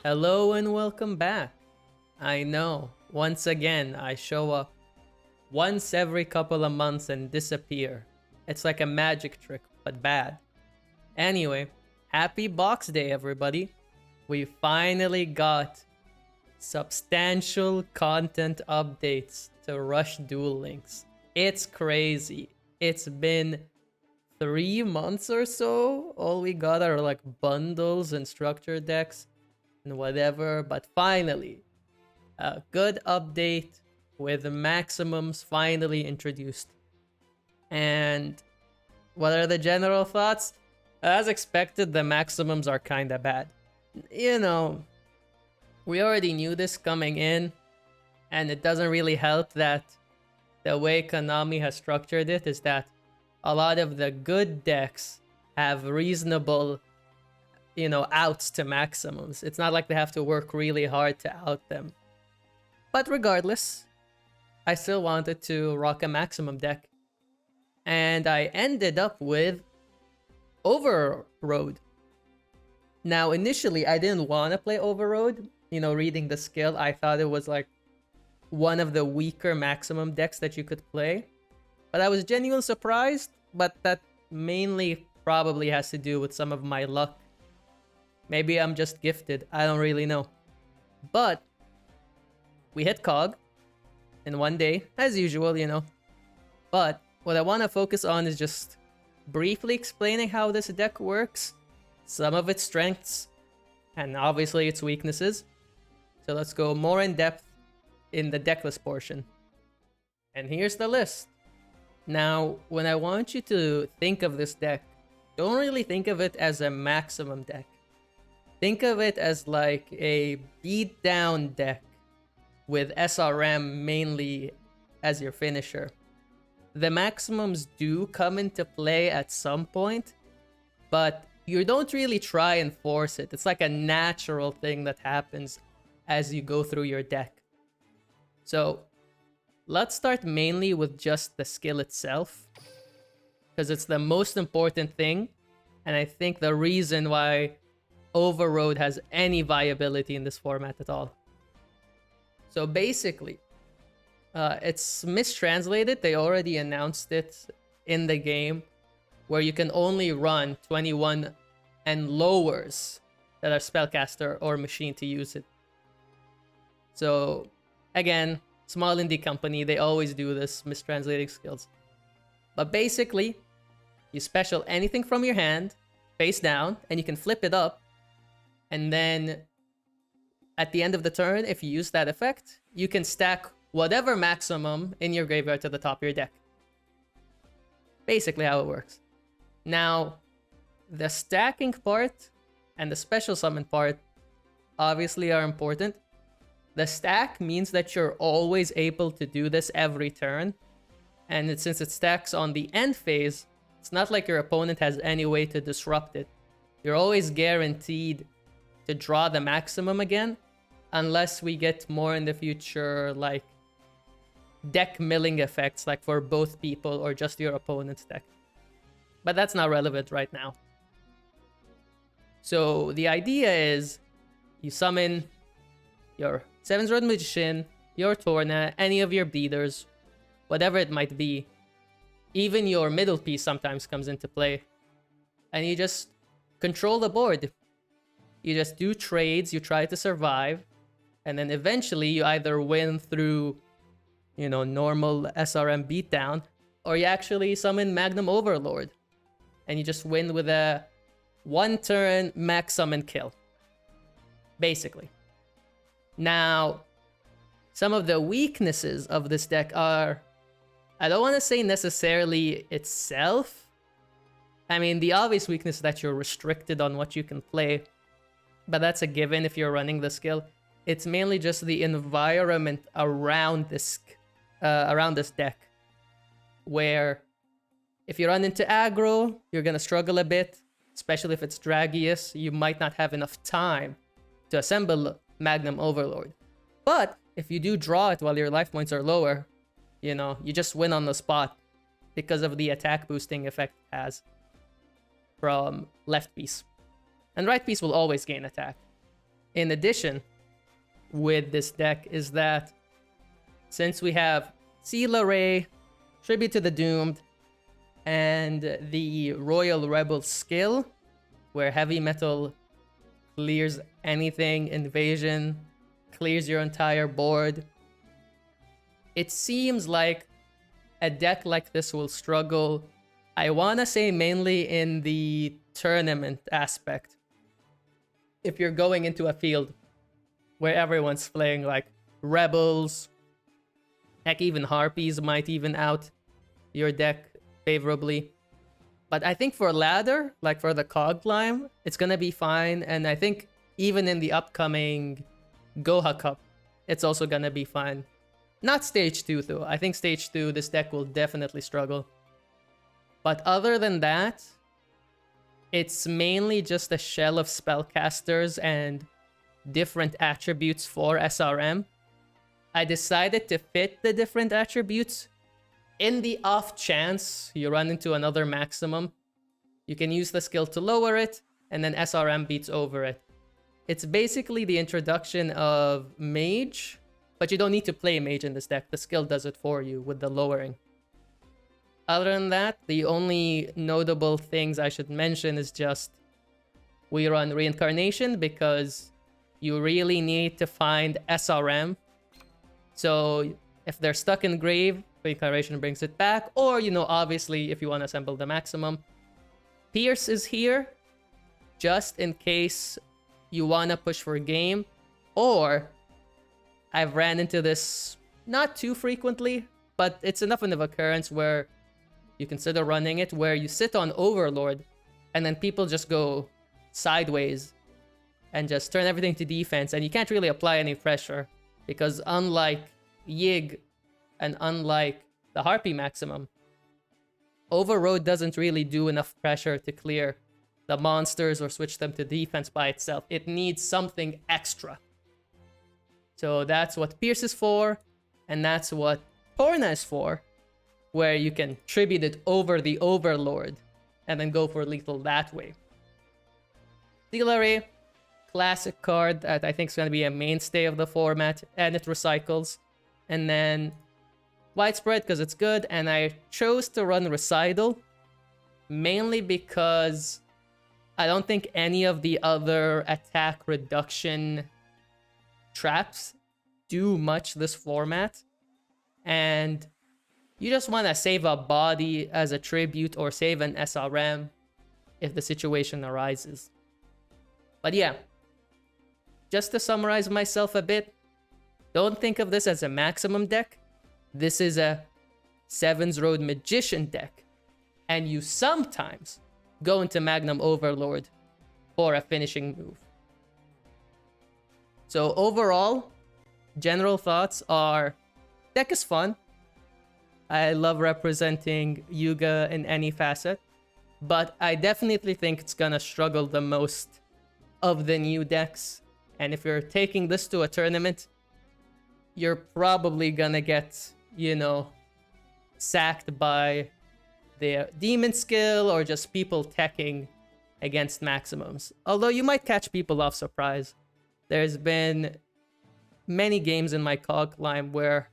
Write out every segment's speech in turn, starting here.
Hello and welcome back. I know, once again, I show up once every couple of months and disappear. It's like a magic trick, but bad. Anyway, happy Box Day, everybody. We finally got substantial content updates to Rush Duel-Links. It's crazy. It's been 3 months or so. All we got are like bundles and structure decks and whatever, but finally, a good update with maximums finally introduced. And what are the general thoughts? As expected, the maximums are kinda bad. You know, we already knew this coming in, and it doesn't really help that the way Konami has structured it is that a lot of the good decks have reasonable, outs to maximums. It's not like they have to work really hard to out them. But regardless, I still wanted to rock a maximum deck. And I ended up with Overroad. Now, initially, I didn't want to play Overroad. Reading the skill, I thought it was like one of the weaker maximum decks that you could play. But I was genuinely surprised, but that mainly probably has to do with some of my luck. Maybe I'm just gifted, I don't really know. But we hit KoG in one day, as usual, But what I want to focus on is just briefly explaining how this deck works, some of its strengths, and obviously its weaknesses. So let's go more in depth in the deck list portion. And here's the list. Now, when I want you to think of this deck, don't really think of it as a maximum deck. Think of it as like a beatdown deck with SRM mainly as your finisher. The maximums do come into play at some point, but you don't really try and force it. It's like a natural thing that happens as you go through your deck. So let's start mainly with just the skill itself, because it's the most important thing, and I think the reason why Overroad has any viability in this format at all. So basically, it's mistranslated. They already announced it in the game, where you can only run 21 and lowers that are spellcaster or machine to use it. So again, small indie company, they always do this, mistranslating skills. But basically, you special anything from your hand, face down, and you can flip it up. And then at the end of the turn, if you use that effect, you can stack whatever maximum in your graveyard to the top of your deck. Basically how it works. Now, the stacking part and the special summon part obviously are important. The stack means that you're always able to do this every turn. And since it stacks on the end phase, it's not like your opponent has any way to disrupt it. You're always guaranteed to draw the maximum again, unless we get more in the future, like deck milling effects, like for both people or just your opponent's deck. But that's not relevant right now. So the idea is you summon your 7-Sword Magician, your Torna, any of your beaters, whatever it might be. Even your middle piece sometimes comes into play. And you just control the board. You just do trades, you try to survive, and then eventually you either win through, normal SRM beatdown, or you actually summon Magnum Overlord, and you just win with a 1-turn max summon kill. Basically. Now, some of the weaknesses of this deck are, I don't want to say necessarily itself. I mean, the obvious weakness is that you're restricted on what you can play, but that's a given if you're running the skill. It's mainly just the environment around this deck, where if you run into aggro, you're gonna struggle a bit, especially if it's Dragius. You might not have enough time to assemble Magnum Overlord. But if you do draw it while your life points are lower, you just win on the spot because of the attack boosting effect it has from left piece. And right piece will always gain attack. in addition with this deck is that since we have Seal Array, Tribute to the Doomed, and the Royal Rebel skill, where heavy metal clears anything, invasion, clears your entire board, it seems like a deck like this will struggle. I wanna say mainly in the tournament aspect. If you're going into a field where everyone's playing like Rebels, heck, even Harpies might even out your deck favorably. But I think for ladder, like for the KoG climb, it's gonna be fine. And I think even in the upcoming Goha Cup, it's also gonna be fine. Not stage 2 though. I think stage 2, this deck will definitely struggle. But other than that, it's mainly just a shell of spellcasters and different attributes for SRM. I decided to fit the different attributes. In the off chance you run into another maximum, you can use the skill to lower it, and then SRM beats over it. It's basically the introduction of Mage, but you don't need to play Mage in this deck. The skill does it for you with the lowering. Other than that, the only notable things I should mention is just we run Reincarnation because you really need to find SRM. So if they're stuck in Grave, Reincarnation brings it back. Or, you know, obviously, if you want to assemble the maximum. Pierce is here just in case you want to push for game. Or I've ran into this not too frequently, but it's enough of an occurrence where you consider running it, where you sit on Overlord and then people just go sideways and just turn everything to defense, and you can't really apply any pressure because unlike Yig and unlike the Harpy maximum, Overload doesn't really do enough pressure to clear the monsters or switch them to defense by itself. It needs something extra. So that's what Pierce is for, and that's what Torna is for, where you can tribute it over the Overlord and then go for lethal that way. Seal Array, classic card that I think is going to be a mainstay of the format, and it recycles. And then Widespread because it's good, and I chose to run Recital mainly because I don't think any of the other attack reduction traps do much this format, and you just want to save a body as a tribute or save an SRM if the situation arises. But yeah, just to summarize myself a bit, don't think of this as a maximum deck. This is a Seven's Road Magician deck, and you sometimes go into Magnum Overlord for a finishing move. So overall, general thoughts are, deck is fun. I love representing Yuga in any facet, but I definitely think it's gonna struggle the most of the new decks. And if you're taking this to a tournament, you're probably gonna get, you know, sacked by the demon skill or just people teching against maximums. Although you might catch people off surprise. There's been many games in my KoG climb where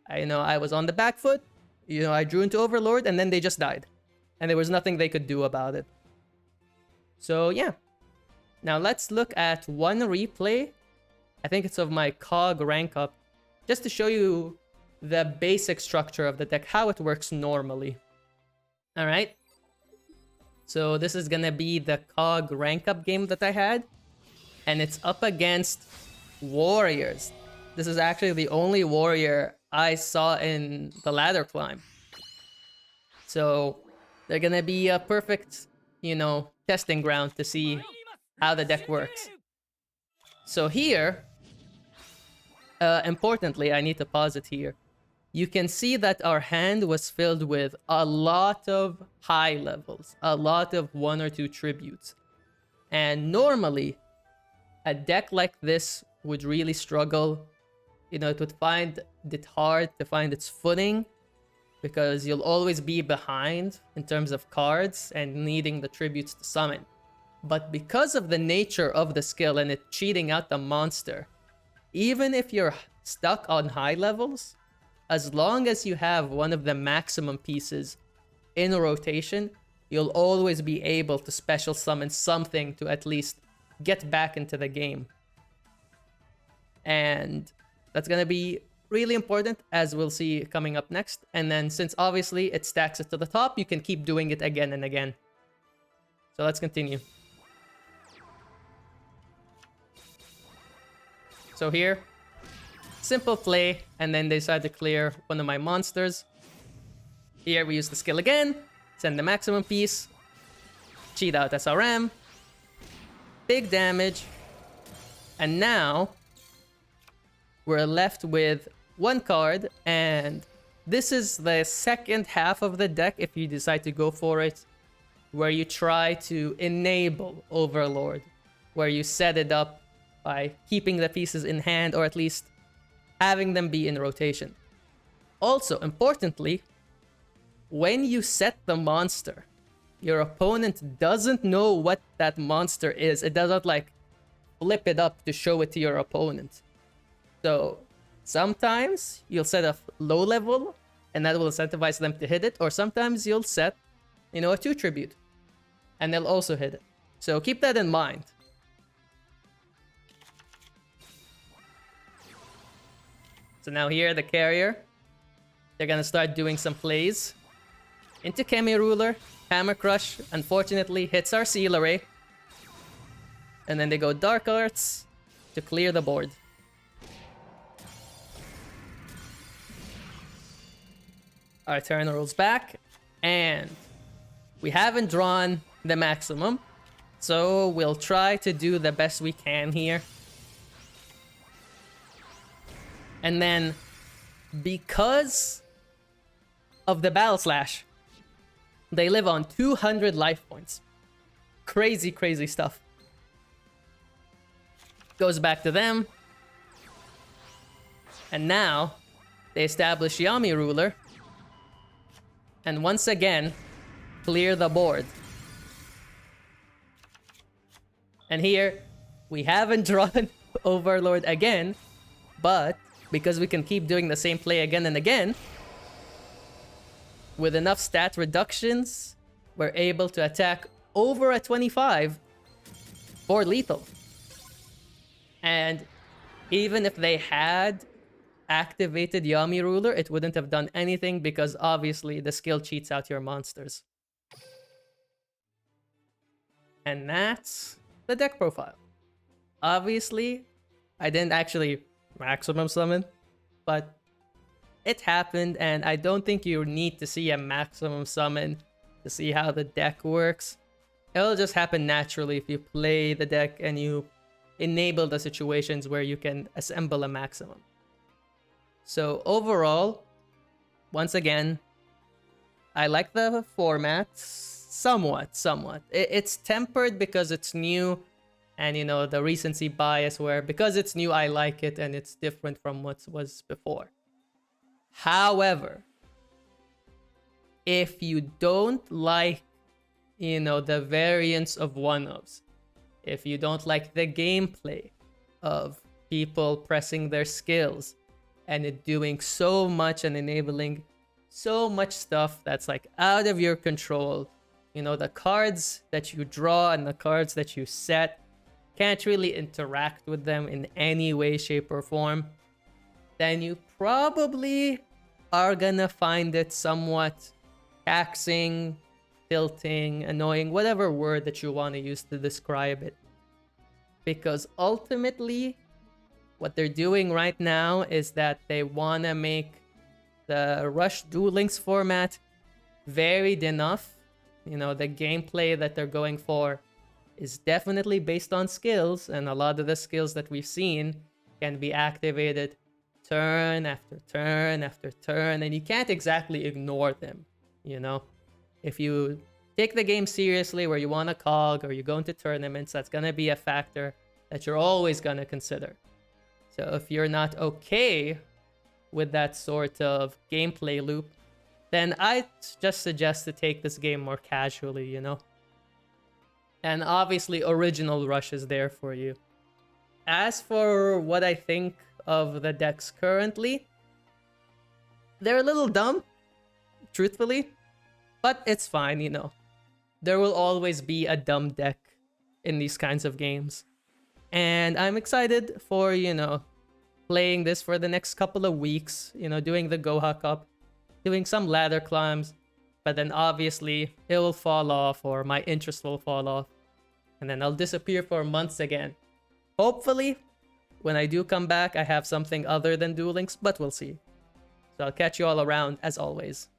I was on the back foot, I drew into Overlord, and then they just died. And there was nothing they could do about it. So yeah. Now let's look at one replay. I think it's of my KoG rank up, just to show you the basic structure of the deck, how it works normally. Alright. So this is gonna be the KoG rank up game that I had. And it's up against warriors. This is actually the only warrior I saw in the ladder climb. So they're gonna be a perfect, testing ground to see how the deck works. So here, importantly, I need to pause it here. You can see that our hand was filled with a lot of high levels, a lot of 1 or 2 tributes. And normally, a deck like this would really struggle. It would find it hard to find its footing because you'll always be behind in terms of cards and needing the tributes to summon. But because of the nature of the skill and it cheating out the monster, even if you're stuck on high levels, as long as you have one of the maximum pieces in rotation, you'll always be able to special summon something to at least get back into the game. And that's gonna be really important, as we'll see coming up next. And then since obviously it stacks it to the top, you can keep doing it again and again. So let's continue. So here, simple play, and then they decide to clear one of my monsters. Here we use the skill again, send the maximum piece, cheat out SRM, big damage, and now we're left with one card, and this is the second half of the deck if you decide to go for it, where you try to enable Overlord, where you set it up by keeping the pieces in hand or at least having them be in rotation. Also, importantly, when you set the monster, your opponent doesn't know what that monster is. It doesn't like flip it up to show it to your opponent. So sometimes you'll set a low level and that will incentivize them to hit it, or sometimes you'll set, a 2 tribute and they'll also hit it. So keep that in mind. So now here, the carrier, they're gonna start doing some plays. Into Chemi Ruler, Hammer Crush, unfortunately hits our Seal Array. And then they go Dark Arts to clear the board. Our turn rolls back, and we haven't drawn the maximum, so we'll try to do the best we can here. And then, because of the Battle Slash, they live on 200 life points. Crazy, crazy stuff. Goes back to them. And now, they establish Yami Ruler. And once again, clear the board. And here, we haven't drawn Overlord again, but because we can keep doing the same play again and again, with enough stat reductions, we're able to attack over a 25 for lethal. And even if they had activated Yami Ruler, it wouldn't have done anything because obviously the skill cheats out your monsters. And that's the deck profile. Obviously, I didn't actually maximum summon, but it happened, and I don't think you need to see a maximum summon to see how the deck works. It'll just happen naturally if you play the deck and you enable the situations where you can assemble a maximum. So overall, once again, I like the format somewhat. It's tempered because it's new, and the recency bias where because it's new I like it and it's different from what was before. However, if you don't like the variance of one-ofs, if you don't like the gameplay of people pressing their skills and it doing so much and enabling so much stuff that's like out of your control, the cards that you draw and the cards that you set can't really interact with them in any way, shape, or form, then you probably are gonna find it somewhat taxing, tilting, annoying, whatever word that you want to use to describe it. Because ultimately, what they're doing right now is that they want to make the Rush Duel-Links format varied enough. The gameplay that they're going for is definitely based on skills, and a lot of the skills that we've seen can be activated turn after turn after turn, and you can't exactly ignore them. If you take the game seriously, where you want a KoG or you go into tournaments, that's gonna be a factor that you're always gonna consider. So if you're not okay with that sort of gameplay loop, then I just suggest to take this game more casually, And obviously, Original Rush is there for you. As for what I think of the decks currently, they're a little dumb, truthfully, but it's fine, you know. There will always be a dumb deck in these kinds of games. And I'm excited for, you know, playing this for the next couple of weeks, you know, doing the Goha Cup, doing some ladder climbs, but then obviously it will fall off or my interest will fall off. And then I'll disappear for months again. Hopefully, when I do come back, I have something other than Duel-Links, but we'll see. So I'll catch you all around as always.